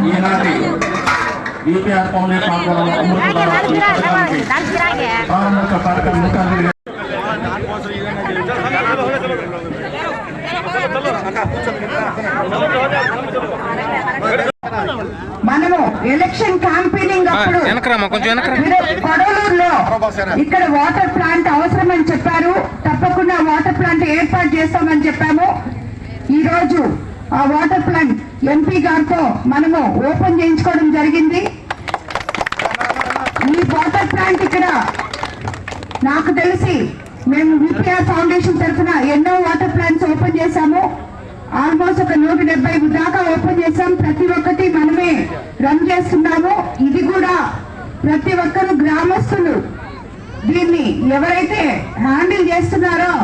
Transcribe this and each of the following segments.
ఈనాటి EPR foundation మనము election campaigning అప్పుడు కొడవలూరులో ఇక్కడ వాటర్ ప్లాంట్ అవసరమని చెప్పారు. తప్పకుండా వాటర్ ప్లాంట్ ఏర్పాటు చేస్తామని చెప్పాము. ఈ రోజు ఆ వాటర్ ప్లాంట్ ఎంపీ గారితో మనము ఓపెన్ చేయించుకోవడం జరిగింది. ఈ వాటర్ ప్లాంట్ ఇక్కడ నాకు తెలిసి మేము విపిఆర్ ఫౌండేషన్ తరఫున ఎన్నో వాటర్ ప్లాంట్స్ ఓపెన్ చేశాము. ఆల్మోస్ట్ ఒక 170 దాకా ఓపెన్ చేసాం. ప్రతి ఒక్కటి మనమే రన్ చేస్తున్నాము. ఇది కూడా ప్రతి ఒక్కరు గ్రామస్తులు దీన్ని ఎవరైతే హ్యాండిల్ చేస్తున్నారో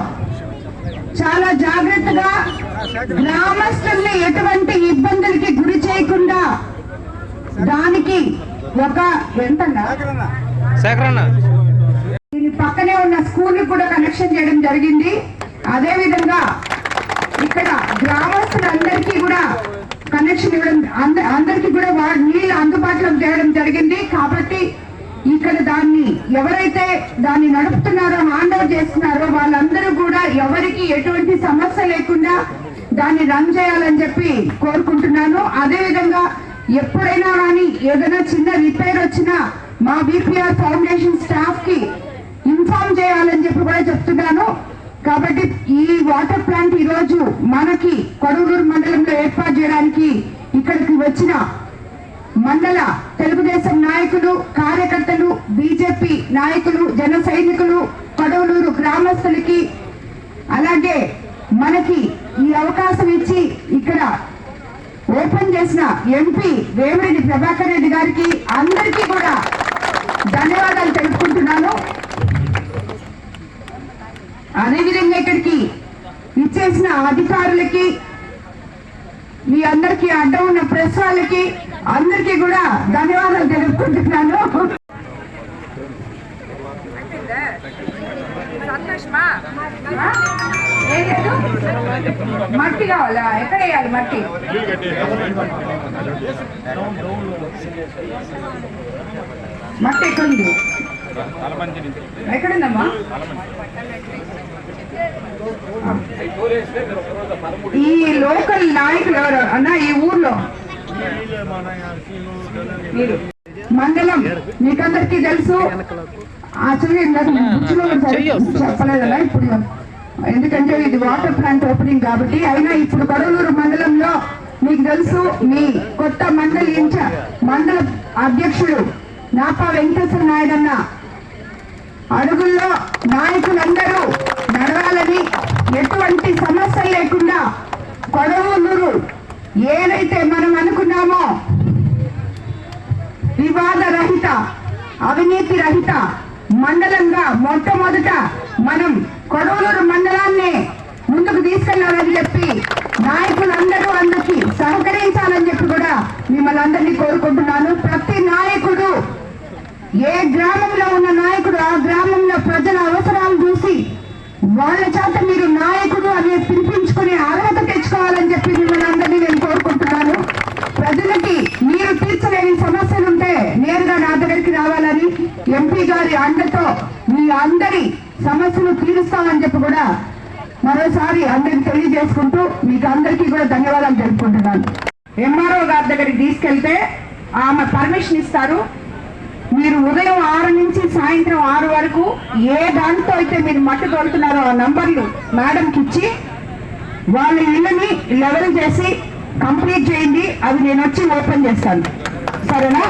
చాలా జాగ్రత్తగా గ్రామస్తుల్ని ఎటువంటి ఇబ్బందులకి గురి చేయకుండా దానికి ఒక దీని పక్కనే ఉన్న స్కూల్ కూడా కనెక్షన్ చేయడం జరిగింది. అదే విధంగా ఇక్కడ గ్రామస్తులందరికీ కూడా కనెక్షన్ ఇవ్వడం, అందరికీ కూడా నీళ్ళు అందుబాటులో చేయడం జరిగింది. కాబట్టి ఇక్కడ దాన్ని ఎవరైతే దాన్ని నడుపుతున్నారో హ్యాండ్ ఓవర్ చేస్తున్నారో వాళ్ళందరూ కూడా ఎవరికి ఎటువంటి సమస్య లేకుండా దాన్ని రన్ చేయాలని చెప్పి కోరుకుంటున్నాను. అదే విధంగా ఎప్పుడైనా కానీ ఏదైనా చిన్న రిపేర్ వచ్చినా మా విపిఆర్ ఫౌండేషన్ స్టాఫ్ కి ఇన్ఫార్మ్ చేయాలని చెప్పి కూడా చెప్తున్నాను. కాబట్టి ఈ వాటర్ ప్లాంట్ ఈ రోజు మనకి కొడవలూరు మండలంలో ఏర్పాటు చేయడానికి ఇక్కడికి వచ్చిన మండల తెలుగుదేశం నాయకులు, కార్యకర్తలు, బీజేపీ నాయకులు, జన సైనికులు, కొడవలూరు గ్రామస్తులకి, అలాగే మనకి ఈ అవకాశం ఇచ్చి ఇక్కడ ఓపెన్ చేసిన ఎంపీ వేమిరెడ్డి ప్రభాకర్ రెడ్డి గారికి అందరికీ కూడా ధన్యవాదాలు తెలుపుకుంటున్నాను. అదేవిధంగా ఇక్కడికి ఇచ్చేసిన అధికారులకి, మీ అందరికీ అడ్డం ఉన్న ప్రెస్ వాళ్ళకి అందరికీ కూడా ధన్యవాదాలు తెలుపుకుంటున్నాను. మట్టి కావాలా? ఎక్కడ వేయాలి మట్టి? మట్టి ఎక్కడుంది? ఎక్కడుందమ్మా? ఈ లోకల్ నాయకులు ఎవరు అన్న ఈ ఊర్లో? మీరు మండలం మీకందరికీ తెలుసు. చెప్పలేదన్నా ఇప్పుడు, ఎందుకంటే ఇది వాటర్ ప్లాంట్ ఓపెనింగ్ కాబట్టి. అయినా ఇప్పుడు కొడవలూరు మండలంలో మీకు తెలుసు, మీ కొత్త మండల అధ్యక్షుడు నాపా వెంకటేశ్వర నాయుడు అన్న అడుగుల్లో నాయకులందరూ నడవాలని, ఎటువంటి సమస్యలు లేకుండా కొడవలూరు ఏదైతే మనం అనుకున్నామో వివాద రహిత, అవినీతి రహిత మండలంగా మొట్టమొదట మనం కొడవలూరు మండలాన్ని ముందుకు తీసుకెళ్లాలని చెప్పి నాయకులందరూ అందరికీ సహకరించాలని చెప్పి కూడా మిమ్మల్ని అందరినీ కోరుకుంటున్నాను. ప్రతి నాయకుడు, ఏ గ్రామంలో ఉన్న నాయకుడు ఆ గ్రామంలో ప్రజల అవసరాలు చూసి వాళ్ళ చేత మీరు నాయకుడు అనే పిలిపించుకునే అర్హత తెచ్చుకోవాలని చెప్పి మిమ్మల్ని అందరినీ నేను కోరుకుంటున్నాను. ప్రజలకి మీరు తీర్చలేని సమస్యలుంటే నేరుగా నా దగ్గరికి రావాలని, ఎంపీ గారి అండతో మీ అందరి సమస్యలు తీరుస్తామని చెప్పి కూడా మరోసారి అందరికి తెలియజేసుకుంటూ మీకు అందరికీ కూడా ధన్యవాదాలు తెలుపుకుంటున్నాను. ఎంఆర్ఓ గారి దగ్గరికి తీసుకెళ్తే ఆమె పర్మిషన్ ఇస్తారు. మీరు ఉదయం 6 నుంచి సాయంత్రం 6 వరకు ఏ దాంతో అయితే మీరు మట్టి తోలుతున్నారో ఆ నంబర్లు మేడంకి ఇచ్చి వాళ్ళ ఇళ్ళని లెవెల్ చేసి కంప్లీట్ చేయండి. అది నేను వచ్చి ఓపెన్ చేస్తాను. సరేనా?